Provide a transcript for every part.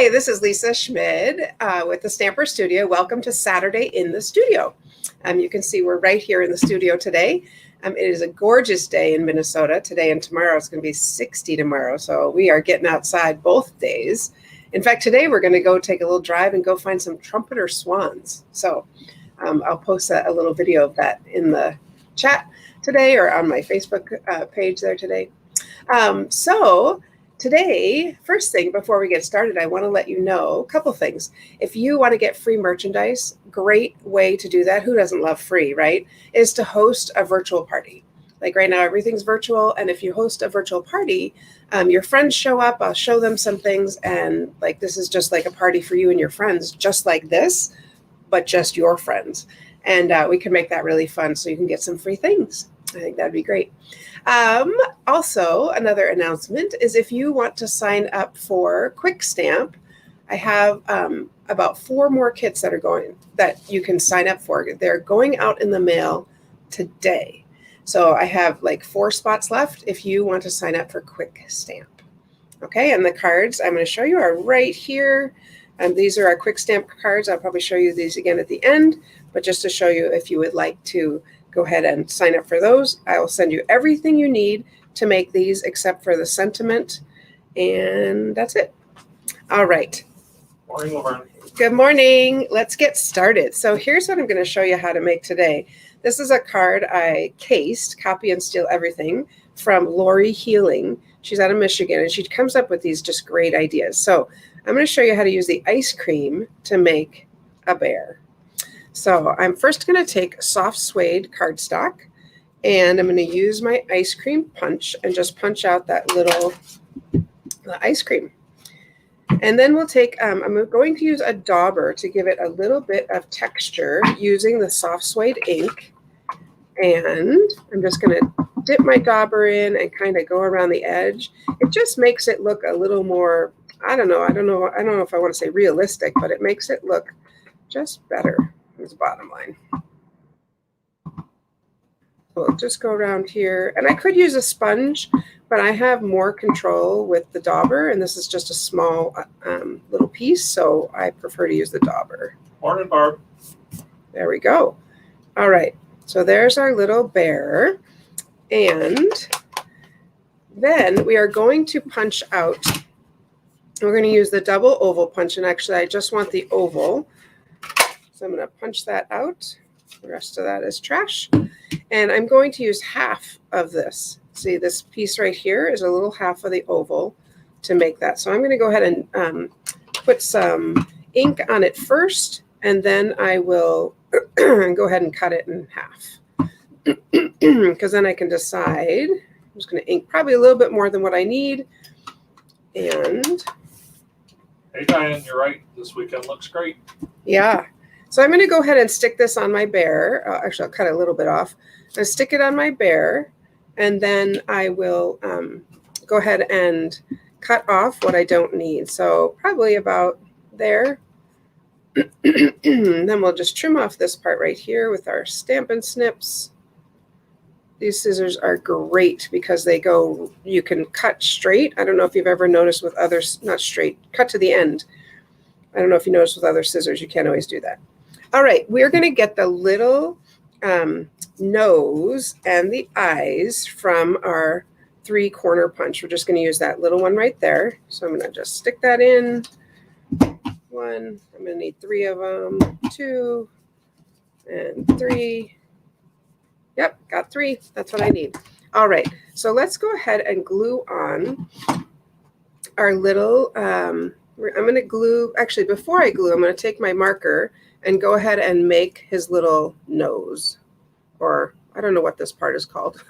Hi, this is Lisa Schmid with the Stamper Studio. Welcome to Saturday in the Studio. You can see we're right here in the studio today. It is a gorgeous day in Minnesota. Today and tomorrow it's going to be 60 tomorrow, so we are getting outside both days. In fact, today we're going to go take a little drive and go find some trumpeter swans. So I'll post a little video of that in the chat today or on my Facebook page there today. So today, first thing before we get started, I want to let you know a couple things. If you want to get free merchandise, great way to do that. Who doesn't love free, right? Is to host a virtual party. Like right now, everything's virtual. And if you host a virtual party, your friends show up, I'll show them some things. And like, this is just like a party for you and your friends, just like this, but just your friends. And we can make that really fun so you can get some free things. I think that'd be great. Also, another announcement is if you want to sign up for Quick Stamp, I have about 4 more kits that you can sign up for. They're going out in the mail today. So I have like 4 spots left if you want to sign up for Quick Stamp. Okay, and the cards I'm going to show you are right here. These are our Quick Stamp cards. I'll probably show you these again at the end, but just to show you if you would like to go ahead and sign up for those. I will send you everything you need to make these except for the sentiment. And that's it. All right. Morning, Lauren. Good morning. Let's get started. So here's what I'm going to show you how to make today. This is a card I cased, Copy and Steal Everything, from Lori Healing. She's out of Michigan, and she comes up with these just great ideas. So I'm going to show you how to use the ice cream to make a bear. So I'm first going to take soft suede cardstock, and I'm going to use my ice cream punch and just punch out that little ice cream. And then we'll take, I'm going to use a dauber to give it a little bit of texture using the soft suede ink. And I'm just going to dip my dauber in and kind of go around the edge. It just makes it look a little more, I don't know if I want to say realistic, but it makes it look just better. Is the bottom line. We'll just go around here, and I could use a sponge, but I have more control with the dauber, and this is just a small little piece, so I prefer to use the dauber. Morning, Barb. There we go. All right, so there's our little bear, and then we are going to punch out. We're going to use the double oval punch, and actually I just want the oval. So I'm going to punch that out. The rest of that is trash. And I'm going to use half of this. See, this piece right here is a little half of the oval to make that. So I'm going to go ahead and put some ink on it first, and then I will go ahead and cut it in half. Because then I can decide. I'm just going to ink probably a little bit more than what I need. And hey, Diane, you're right. This weekend looks great. Yeah. So I'm going to go ahead and stick this on my bear. Actually, I'll cut it a little bit off. I'll stick it on my bear, and then I will go ahead and cut off what I don't need. So probably about there. Then we'll just trim off this part right here with our Stampin' Snips. These scissors are great because you can cut straight. I don't know if you've ever noticed with others, not straight, cut to the end. I don't know if you notice with other scissors, you can't always do that. All right, we're going to get the little nose and the eyes from our 3-corner punch. We're just going to use that little one right there. So I'm going to just stick that in. 1, I'm going to need 3 of them, 2, and 3. Yep, got 3. That's what I need. All right, so let's go ahead and glue on our little, I'm going to glue, actually before I glue, I'm going to take my marker and go ahead and make his little nose, or I don't know what this part is called,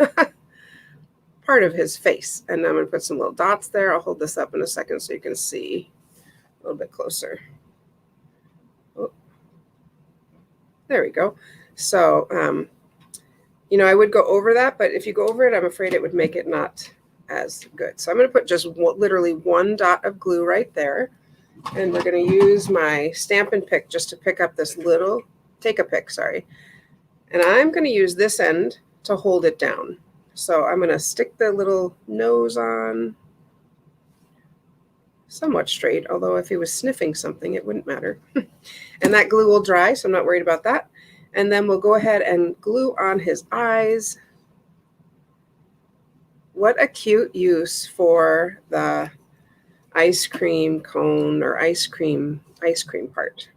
part of his face. And I'm going to put some little dots there. I'll hold this up in a second so you can see a little bit closer. Oh, there we go. So, I would go over that, but if you go over it, I'm afraid it would make it not as good. So I'm going to put just literally 1 dot of glue right there. And we're going to use my Stampin' Pick just to pick up this little, take a pick, sorry. And I'm going to use this end to hold it down. So I'm going to stick the little nose on, somewhat straight, although if he was sniffing something, it wouldn't matter. And that glue will dry, so I'm not worried about that. And then we'll go ahead and glue on his eyes. What a cute use for the ice cream cone or ice cream part.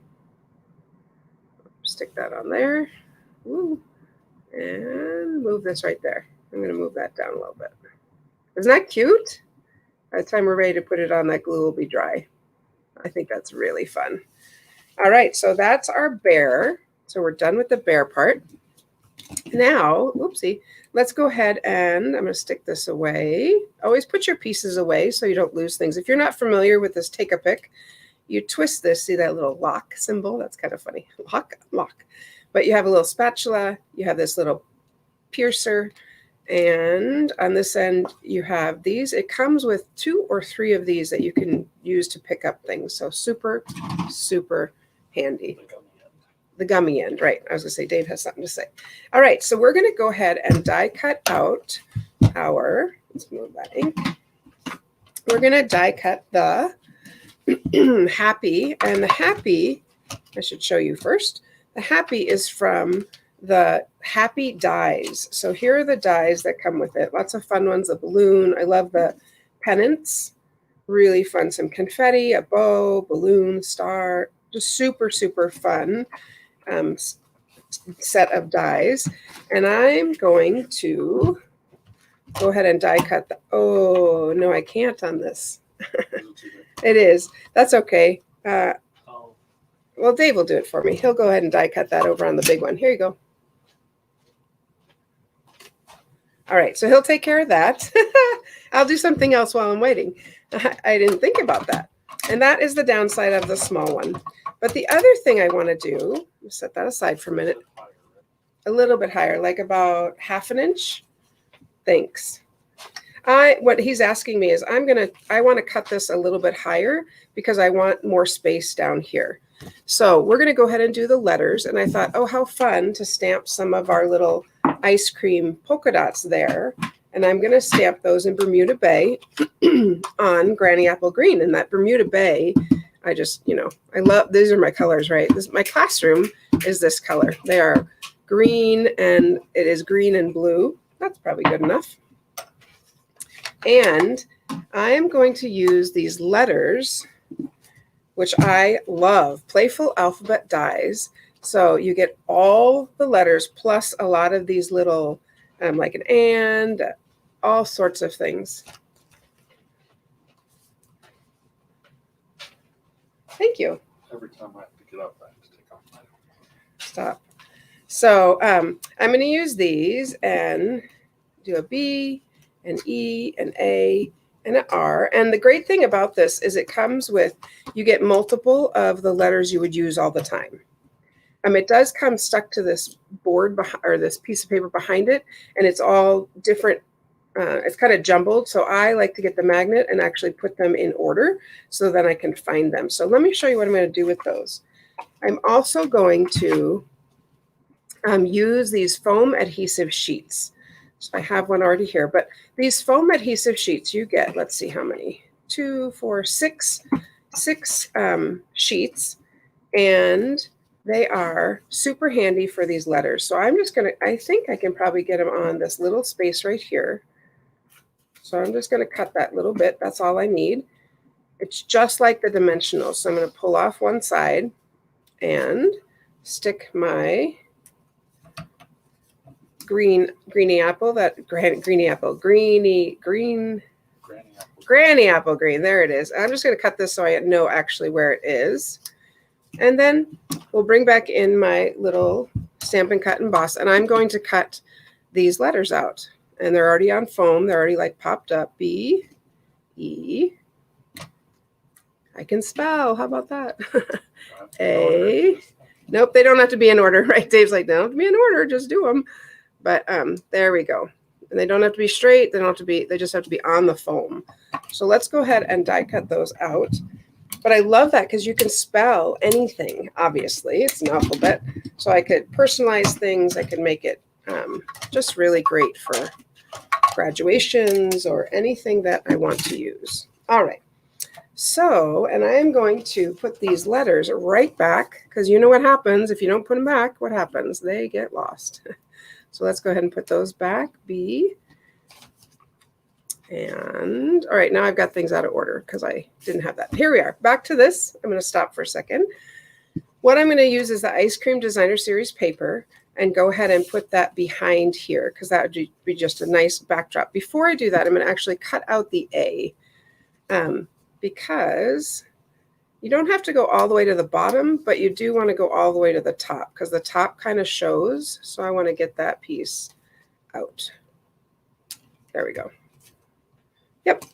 Stick that on there. Ooh. And move this right there. I'm going to move that down a little bit. Isn't that cute? By the time we're ready to put it on, that glue will be dry. I think that's really fun. All right, so that's our bear. So we're done with the bear part. Now, oopsie, let's go ahead and I'm going to stick this away. Always put your pieces away so you don't lose things. If you're not familiar with this take a pick, you twist this, see that little lock symbol? That's kind of funny. Lock, lock. But you have a little spatula, you have this little piercer, and on this end you have these. It comes with 2 or 3 of these that you can use to pick up things. So super, super handy. The gummy end, right. I was going to say, Dave has something to say. All right, so we're going to go ahead and die cut out our, let's move that ink. We're going to die cut the happy, and the happy, I should show you first. The happy is from the Happy dies. So here are the dies that come with it. Lots of fun ones, a balloon. I love the pennants. Really fun. Some confetti, a bow, balloon, star. Just super, super fun set of dies. And I'm going to go ahead and die cut the, oh, no, I can't on this. It is. That's okay. Well, Dave will do it for me. He'll go ahead and die cut that over on the big one. Here you go. All right, so he'll take care of that. I'll do something else while I'm waiting. I didn't think about that. And that is the downside of the small one. But the other thing I want to do, set that aside for a minute, a little bit higher, like about 1/2 inch. Thanks. What he's asking me is I want to cut this a little bit higher because I want more space down here. So we're going to go ahead and do the letters. And I thought, oh, how fun to stamp some of our little ice cream polka dots there. And I'm going to stamp those in Bermuda Bay on Granny Apple Green. And that Bermuda Bay, I just, I love, these are my colors, right? My classroom is this color. They are green, and it is green and blue. That's probably good enough. And I am going to use these letters, which I love, Playful Alphabet dies. So you get all the letters plus a lot of these little, like an and, all sorts of things. Thank you. Every time I have to get up, I have to take off my. Stop. So I'm going to use these and do a B, an E, an A, and an R. And the great thing about this is it comes with, you get multiple of the letters you would use all the time. It does come stuck to this board or this piece of paper behind it, and it's all different. It's kind of jumbled. So I like to get the magnet and actually put them in order so then I can find them. So let me show you what I'm going to do with those. I'm also going to use these foam adhesive sheets. So I have one already here, but these foam adhesive sheets you get, let's see how many, 2, 4, 6 sheets, and they are super handy for these letters. So I'm just going to, I think I can probably get them on this little space right here. So I'm just going to cut that little bit. That's all I need. It's just like the dimensionals. So I'm going to pull off one side and stick my Granny Apple Green. There it is. I'm just going to cut this so I know actually where it is. And then we'll bring back in my little Stampin' Cut and Emboss, and I'm going to cut these letters out. And they're already on foam. They're already like popped up. B, E. I can spell. How about that? A. Nope, they don't have to be in order, right? Dave's like, they don't have to be in order. Just do them. But there we go. And they don't have to be straight. They don't have to be, they just have to be on the foam. So let's go ahead and die cut those out. But I love that because you can spell anything, obviously. It's an alphabet. So I could personalize things. I could make it just really great for graduations or anything that I want to use. All right. So, and I'm going to put these letters right back because you know what happens if you don't put them back. What happens? They get lost. So let's go ahead and put those back. B. And all right, now I've got things out of order because I didn't have that. Here we are. Back to this. I'm going to stop for a second. What I'm going to use is the Ice Cream Designer Series paper and go ahead and put that behind here because that would be just a nice backdrop. Before I do that, I'm going to actually cut out the A because you don't have to go all the way to the bottom, but you do want to go all the way to the top because the top kind of shows. So I want to get that piece out. There we go. Yep.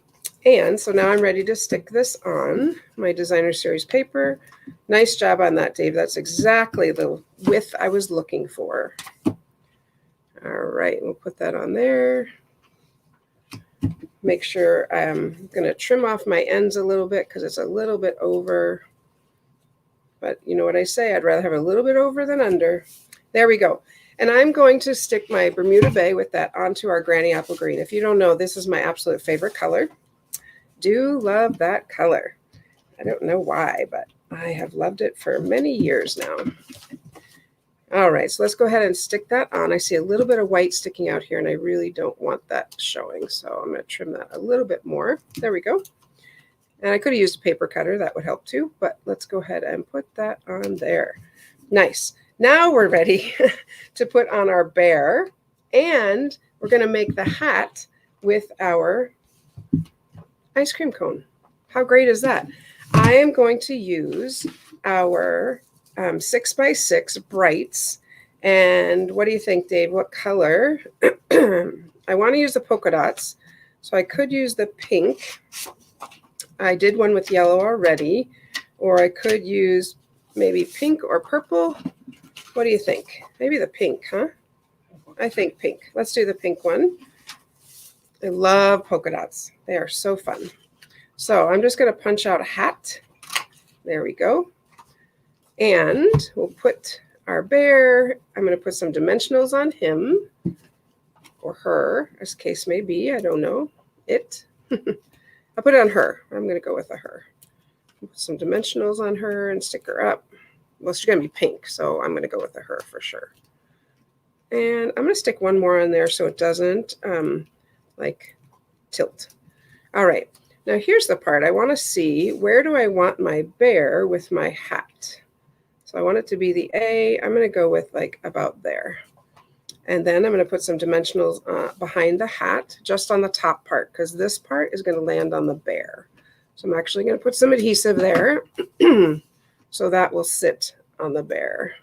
And so now I'm ready to stick this on my Designer Series paper. Nice job on that, Dave. That's exactly the width I was looking for. All right, we'll put that on there. Make sure I'm going to trim off my ends a little bit because it's a little bit over. But you know what I say, I'd rather have a little bit over than under. There we go. And I'm going to stick my Bermuda Bay with that onto our Granny Apple Green. If you don't know, this is my absolute favorite color. Do love that color. I don't know why, but I have loved it for many years now. All right, so let's go ahead and stick that on. I see a little bit of white sticking out here, and I really don't want that showing, so I'm going to trim that a little bit more. There we go. And I could have used a paper cutter. That would help too, but let's go ahead and put that on there. Nice. Now we're ready to put on our bear, and we're going to make the hat with our ice cream cone. How great is that? I am going to use our 6x6 brights. And what do you think, Dave? What color? I want to use the polka dots. So I could use the pink. I did one with yellow already. Or I could use maybe pink or purple. What do you think? Maybe the pink, huh? I think pink. Let's do the pink one. I love polka dots. They are so fun. So I'm just going to punch out a hat. There we go. And we'll put our bear. I'm going to put some dimensionals on him or her, as case may be. I don't know. It. I'll put it on her. I'm going to go with a her. Put some dimensionals on her and stick her up. Well, she's going to be pink, so I'm going to go with a her for sure. And I'm going to stick one more on there so it doesn't like tilt. All right. Now here's the part. I want to see, where do I want my bear with my hat? So I want it to be the A. I'm going to go with like about there. And then I'm going to put some dimensionals behind the hat, just on the top part, because this part is going to land on the bear. So I'm actually going to put some adhesive there. So that will sit on the bear.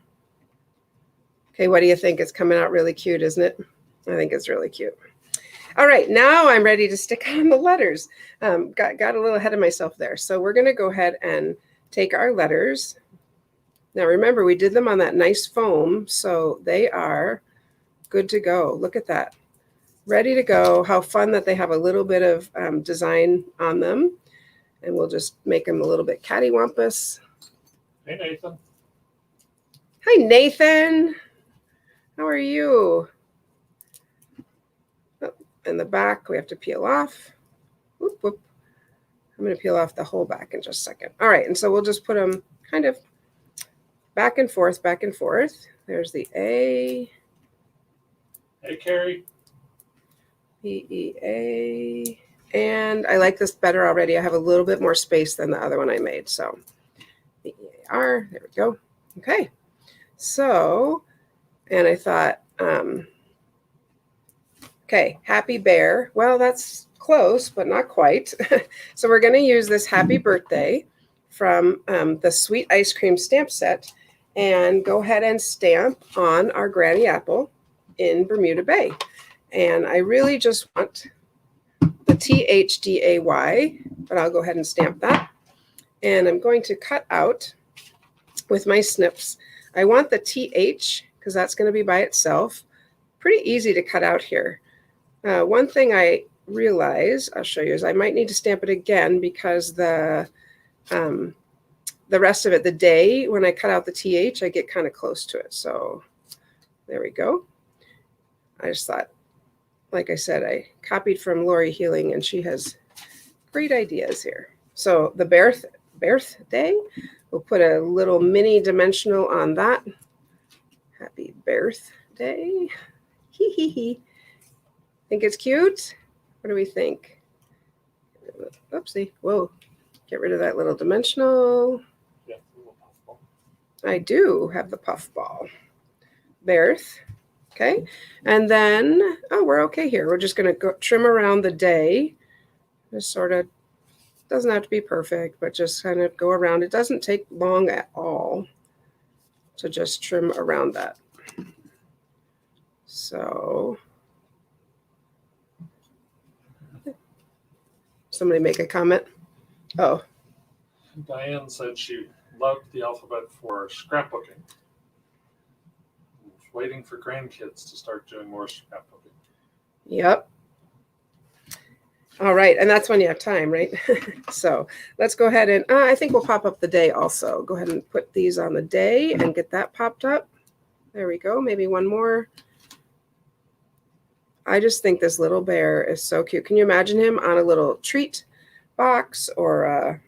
Okay, what do you think? It's coming out really cute, isn't it? I think it's really cute. All right, now I'm ready to stick on the letters. Got a little ahead of myself there. So we're going to go ahead and take our letters. Now remember, we did them on that nice foam, so they are good to go. Look at that. Ready to go. How fun that they have a little bit of design on them. And we'll just make them a little bit cattywampus. Hey, Nathan. Hi, Nathan. How are you? Oh, in the back, we have to peel off. Whoop, whoop. I'm going to peel off the whole back in just a second. All right, and so we'll just put them kind of back and forth, back and forth. There's the A. Hey, Carrie. B-E-A. And I like this better already. I have a little bit more space than the other one I made. So B-E-A-R, there we go. Okay. So, and I thought, okay, happy bear. Well, that's close, but not quite. So we're going to use this happy birthday from the Sweet Ice Cream stamp set and go ahead and stamp on our Granny Apple in Bermuda Bay. And I really just want the THDAY, but I'll go ahead and stamp that. And I'm going to cut out with my snips. I want the TH because that's going to be by itself. Pretty easy to cut out here. One thing I realize, I'll show you, is I might need to stamp it again because the rest of it, the day, when I cut out the TH, I get kind of close to it. So there we go. I just thought, like I said, I copied from Lori Healing, and she has great ideas here. So the birthday, we'll put a little mini dimensional on that. Happy birthday. Hee hee hee. Think it's cute? What do we think? Oopsie. Whoa. Get rid of that little dimensional. Yeah, a little puffball. I do have the puffball. Birth. Okay. And then, oh, we're okay here. We're just going to go trim around the day. Just sort of, doesn't have to be perfect, but just kind of go around. It doesn't take long at all to just trim around that. So, somebody make a comment. Oh. Diane said she loved the alphabet for scrapbooking. Waiting for grandkids to start doing more scrapbooking. Yep. All right. And that's when you have time, right? So let's go ahead and I think we'll pop up the day also. Go ahead and put these on the day and get that popped up. There we go. Maybe one more. I just think this little bear is so cute. Can you imagine him on a little treat box or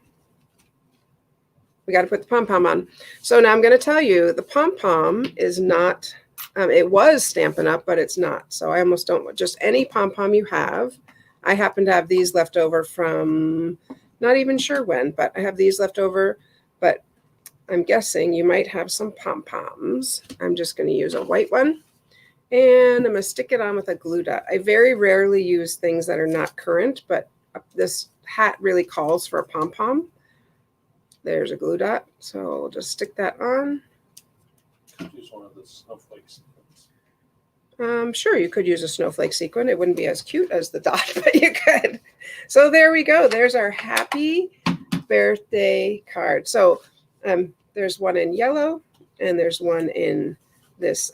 we got to put the pom-pom on. So now I'm going to tell you the pom-pom is not, it was Stampin' Up, but it's not. So I almost don't, just any pom-pom you have. I happen to have these left over from, not even sure when, but I have these left over, but I'm guessing you might have some pom-poms. I'm just going to use a white one and I'm going to stick it on with a glue dot. I very rarely use things that are not current, but this hat really calls for a pom-pom. There's a glue dot. So we'll just stick that on. Use one of the snowflake sequins. Sure, you could use a snowflake sequin. It wouldn't be as cute as the dot, but you could. So there we go. There's our happy birthday card. So there's one in yellow and there's one in this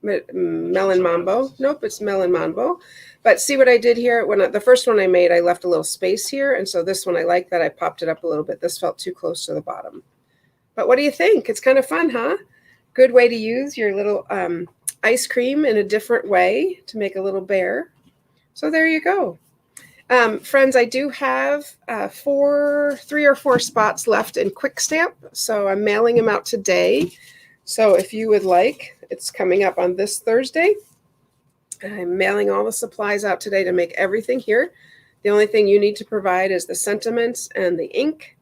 melon mambo. Nope, it's melon mambo. But see what I did here? When the first one I made, I left a little space here. And so this one, I like that I popped it up a little bit. This felt too close to the bottom. But what do you think? It's kind of fun, huh? Good way to use your little ice cream in a different way to make a little bear. So there you go. Friends, I do have 3 or 4 spots left in Quick Stamp. So I'm mailing them out today. So if you would like, it's coming up on this Thursday. I'm mailing all the supplies out today to make everything here. The only thing you need to provide is the sentiments and the ink.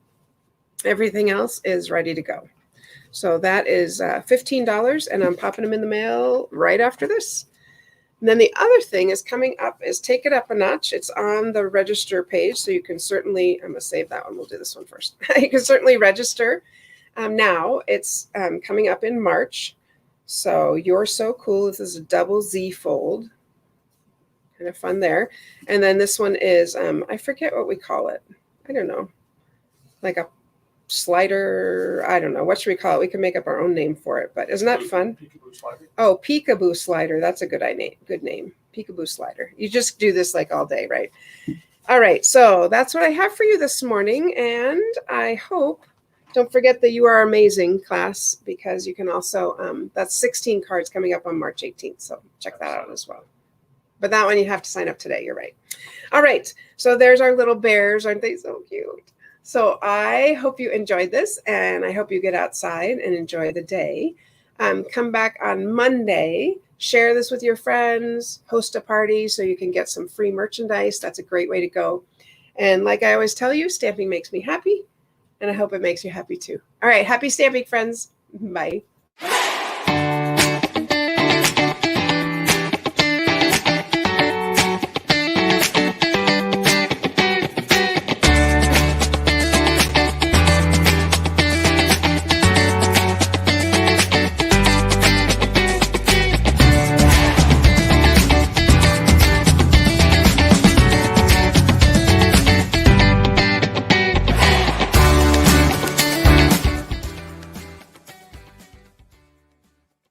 Everything else is ready to go. So that is $15, and I'm popping them in the mail right after this. And then the other thing is coming up is Take It Up a Notch. It's on the register page, so you can certainly, I'm going to save that one. We'll do this one first. You can certainly register. Now it's coming up in March. So You're So Cool. This is a double Z fold. Kind of fun there. And then this one is, I forget what we call it. I don't know. Like a slider. I don't know. What should we call it? We can make up our own name for it. But isn't that fun? Peekaboo slider. Oh, Peekaboo Slider. That's a good name. Peekaboo Slider. You just do this like all day, right? All right. So that's what I have for you this morning. And I hope, don't forget that You Are Amazing class, because you can also, that's 16 cards coming up on March 18th. So check that out as well. But that one you have to sign up today. You're right. All right. So there's our little bears. Aren't they so cute? So I hope you enjoyed this, and I hope you get outside and enjoy the day. Come back on Monday, share this with your friends, host a party so you can get some free merchandise. That's a great way to go. And like I always tell you, stamping makes me happy, and I hope it makes you happy too. All right. Happy stamping, friends. Bye.